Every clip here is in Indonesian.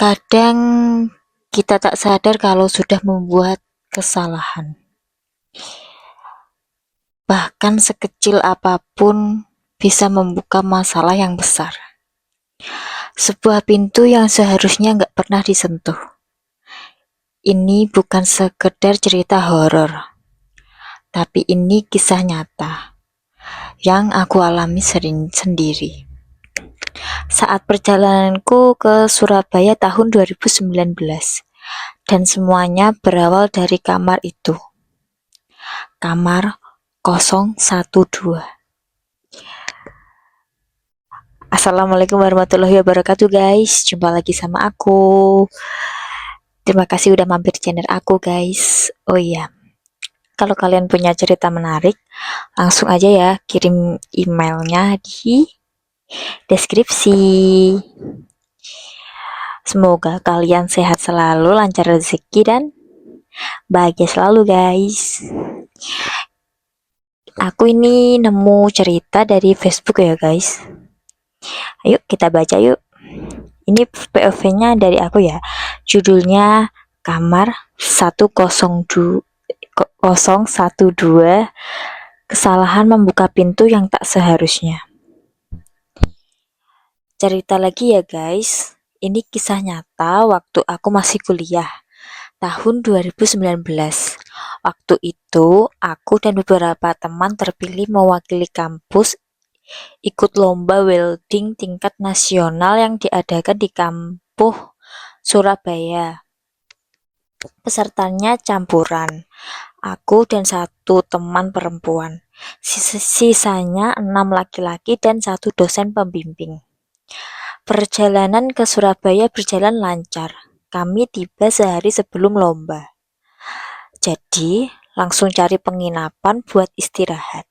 Kadang kita tak sadar kalau sudah membuat kesalahan. Bahkan sekecil apapun bisa membuka masalah yang besar. Sebuah pintu yang seharusnya nggak pernah disentuh. Ini bukan sekedar cerita horor, tapi ini kisah nyata yang aku alami sendiri. Saat perjalananku ke Surabaya tahun 2019, dan semuanya berawal dari kamar itu. Kamar 012. Assalamualaikum warahmatullahi wabarakatuh guys. Jumpa lagi sama aku. Terima kasih udah mampir di channel aku guys. Oh iya, kalau kalian punya cerita menarik, langsung aja ya kirim emailnya di deskripsi. Semoga kalian sehat selalu, lancar rezeki, dan bahagia selalu guys. Aku ini nemu cerita dari Facebook ya guys. Ayo kita baca yuk. Ini POV-nya dari aku ya. Judulnya Kamar 102 012, kesalahan membuka pintu yang tak seharusnya. Cerita lagi ya guys. Ini kisah nyata waktu aku masih kuliah tahun 2019. Waktu itu aku dan beberapa teman terpilih mewakili kampus ikut lomba welding tingkat nasional yang diadakan di kampus Surabaya. Pesertanya campuran, aku dan satu teman perempuan. Sisanya 6 laki-laki dan satu dosen pembimbing. Perjalanan ke Surabaya berjalan lancar. Kami tiba sehari sebelum lomba. Jadi, langsung cari penginapan buat istirahat.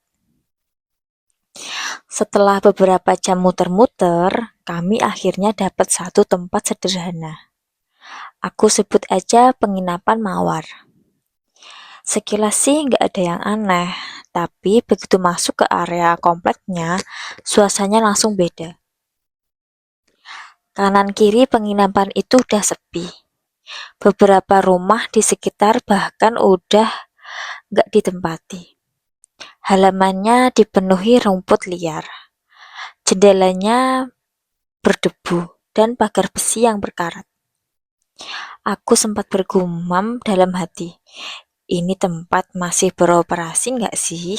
Setelah beberapa jam muter-muter, kami akhirnya dapat satu tempat sederhana. Aku sebut aja penginapan Mawar. Sekilas sih nggak ada yang aneh, tapi begitu masuk ke area kompleknya, suasananya langsung beda. Kanan kiri penginapan itu udah sepi. Beberapa rumah di sekitar bahkan udah nggak ditempati. Halamannya dipenuhi rumput liar. Jendelanya berdebu dan pagar besi yang berkarat. Aku sempat bergumam dalam hati, ini tempat masih beroperasi nggak sih?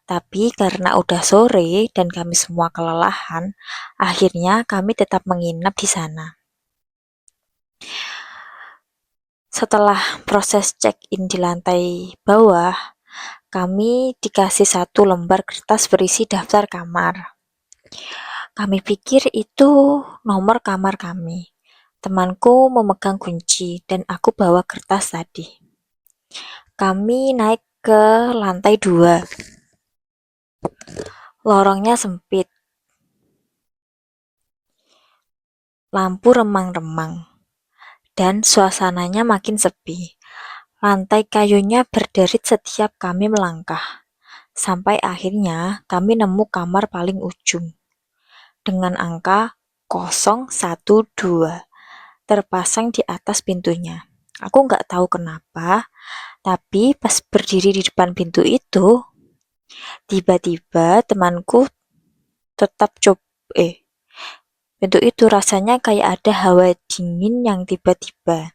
Tapi karena udah sore dan kami semua kelelahan, akhirnya kami tetap menginap di sana. Setelah proses check-in di lantai bawah, kami dikasih satu lembar kertas berisi daftar kamar. Kami pikir itu nomor kamar kami. Temanku memegang kunci dan aku bawa kertas tadi. Kami naik ke lantai 2. Lorongnya sempit. Lampu remang-remang. Dan suasananya makin sepi. Lantai kayunya berderit setiap kami melangkah. Sampai akhirnya kami nemu kamar paling ujung. Dengan angka 012 terpasang di atas pintunya. Aku nggak tahu kenapa, tapi pas berdiri di depan pintu itu, tiba-tiba temanku tetap pintu itu rasanya kayak ada hawa dingin yang tiba-tiba.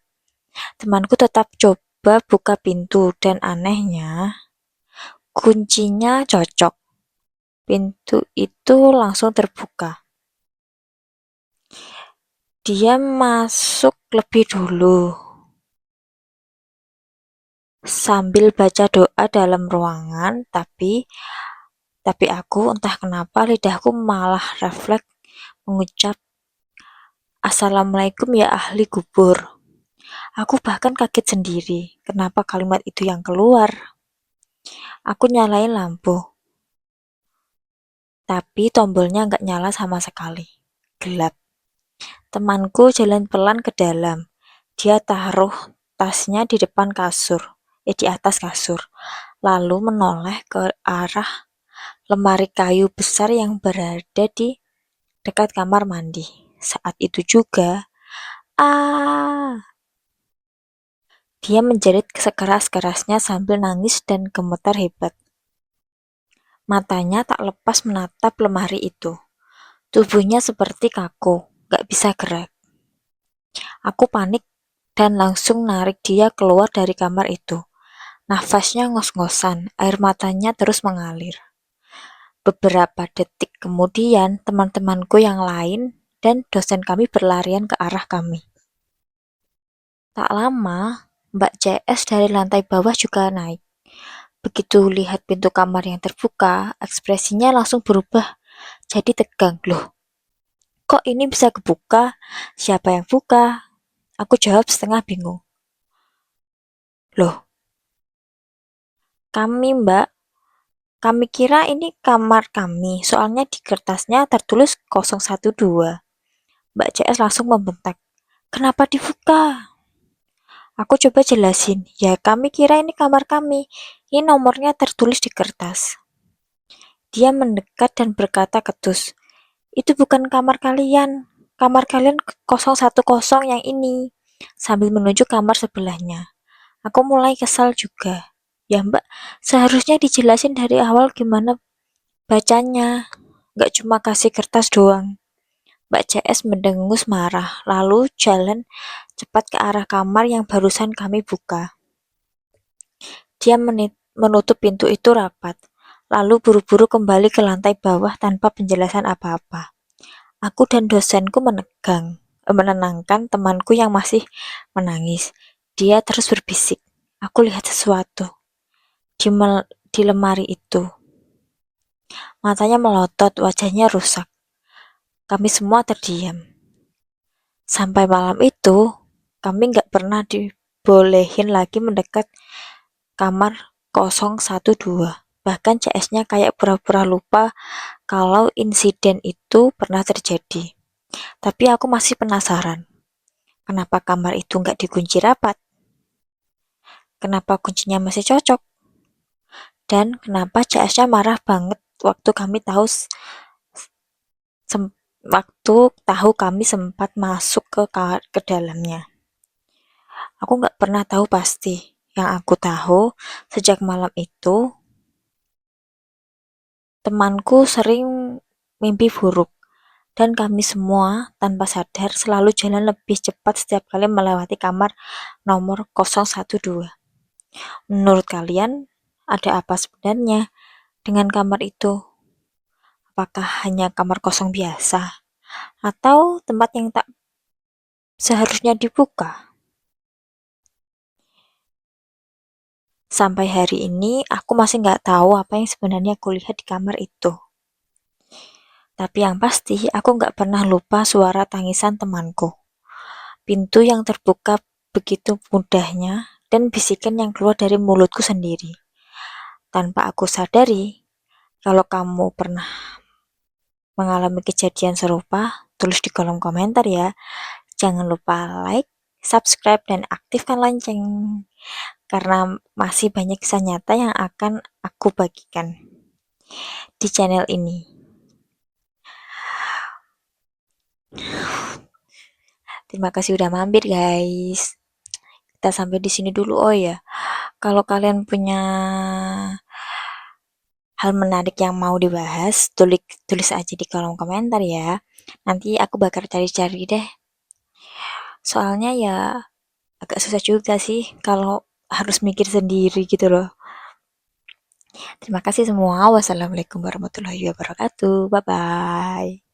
Temanku tetap coba buka pintu dan anehnya, kuncinya cocok. Pintu itu langsung terbuka. Dia masuk lebih dulu sambil baca doa dalam ruangan, tapi aku entah kenapa lidahku malah refleks mengucap Assalamualaikum ya ahli kubur. Aku bahkan kaget sendiri kenapa kalimat itu yang keluar. Aku nyalain lampu, tapi tombolnya nggak nyala sama sekali. Gelap. Temanku jalan pelan ke dalam. Dia taruh tasnya di depan kasur, di atas kasur, lalu menoleh ke arah lemari kayu besar yang berada di dekat kamar mandi. Saat itu juga, Ah! Dia menjerit sekeras-kerasnya sambil nangis dan gemetar hebat. Matanya tak lepas menatap lemari itu. Tubuhnya seperti kaku, gak bisa gerak. Aku panik dan langsung narik dia keluar dari kamar itu. Nafasnya ngos-ngosan, air matanya terus mengalir. Beberapa detik kemudian, teman-temanku yang lain dan dosen kami berlarian ke arah kami. Tak lama, Mbak CS dari lantai bawah juga naik. Begitu lihat pintu kamar yang terbuka, ekspresinya langsung berubah jadi tegang. Loh, kok ini bisa kebuka? Siapa yang buka? Aku jawab setengah bingung. Loh, kami mbak, kami kira ini kamar kami, soalnya di kertasnya tertulis 012. Mbak CS langsung membentak. Kenapa dibuka? Aku coba jelasin, ya kami kira ini kamar kami. Ini nomornya tertulis di kertas. Dia mendekat dan berkata ketus, itu bukan kamar kalian. Kamar kalian 010 yang ini. Sambil menunjuk kamar sebelahnya. Aku mulai kesal juga. Ya mbak, seharusnya dijelasin dari awal gimana bacanya. Gak cuma kasih kertas doang. Mbak CS mendengus marah, lalu jalan cepat ke arah kamar yang barusan kami buka. Dia menutup pintu itu rapat, lalu buru-buru kembali ke lantai bawah tanpa penjelasan apa-apa. Aku dan dosenku menenangkan temanku yang masih menangis. Dia terus berbisik, aku lihat sesuatu di lemari itu. Matanya melotot, wajahnya rusak. Kami semua terdiam. Sampai malam itu, kami nggak pernah dibolehin lagi mendekat kamar 012. Bahkan CS-nya kayak pura-pura lupa kalau insiden itu pernah terjadi. Tapi aku masih penasaran, kenapa kamar itu nggak dikunci rapat? Kenapa kuncinya masih cocok? Dan kenapa CS-nya marah banget waktu kami sempat masuk ke dalamnya. Aku nggak pernah tahu pasti. Yang aku tahu, sejak malam itu, temanku sering mimpi buruk. Dan kami semua, tanpa sadar, selalu jalan lebih cepat setiap kali melewati kamar nomor 012. Menurut kalian, ada apa sebenarnya dengan kamar itu? Apakah hanya kamar kosong biasa? Atau tempat yang tak seharusnya dibuka? Sampai hari ini, aku masih nggak tahu apa yang sebenarnya aku lihat di kamar itu. Tapi yang pasti, aku nggak pernah lupa suara tangisan temanku. Pintu yang terbuka begitu mudahnya, dan bisikan yang keluar dari mulutku sendiri. Tanpa aku sadari, kalau kamu pernah mengalami kejadian serupa, tulis di kolom komentar ya. Jangan lupa like, subscribe, dan aktifkan lonceng. Karena masih banyak kisah nyata yang akan aku bagikan di channel ini. Terima kasih udah mampir guys. Kita sampai di sini dulu. Oh ya, kalau kalian punya hal menarik yang mau dibahas, tulis aja di kolom komentar ya. Nanti aku bakal cari-cari deh. Soalnya ya agak susah juga sih kalau harus mikir sendiri gitu loh. Terima kasih semua. Wassalamualaikum warahmatullahi wabarakatuh. Bye bye.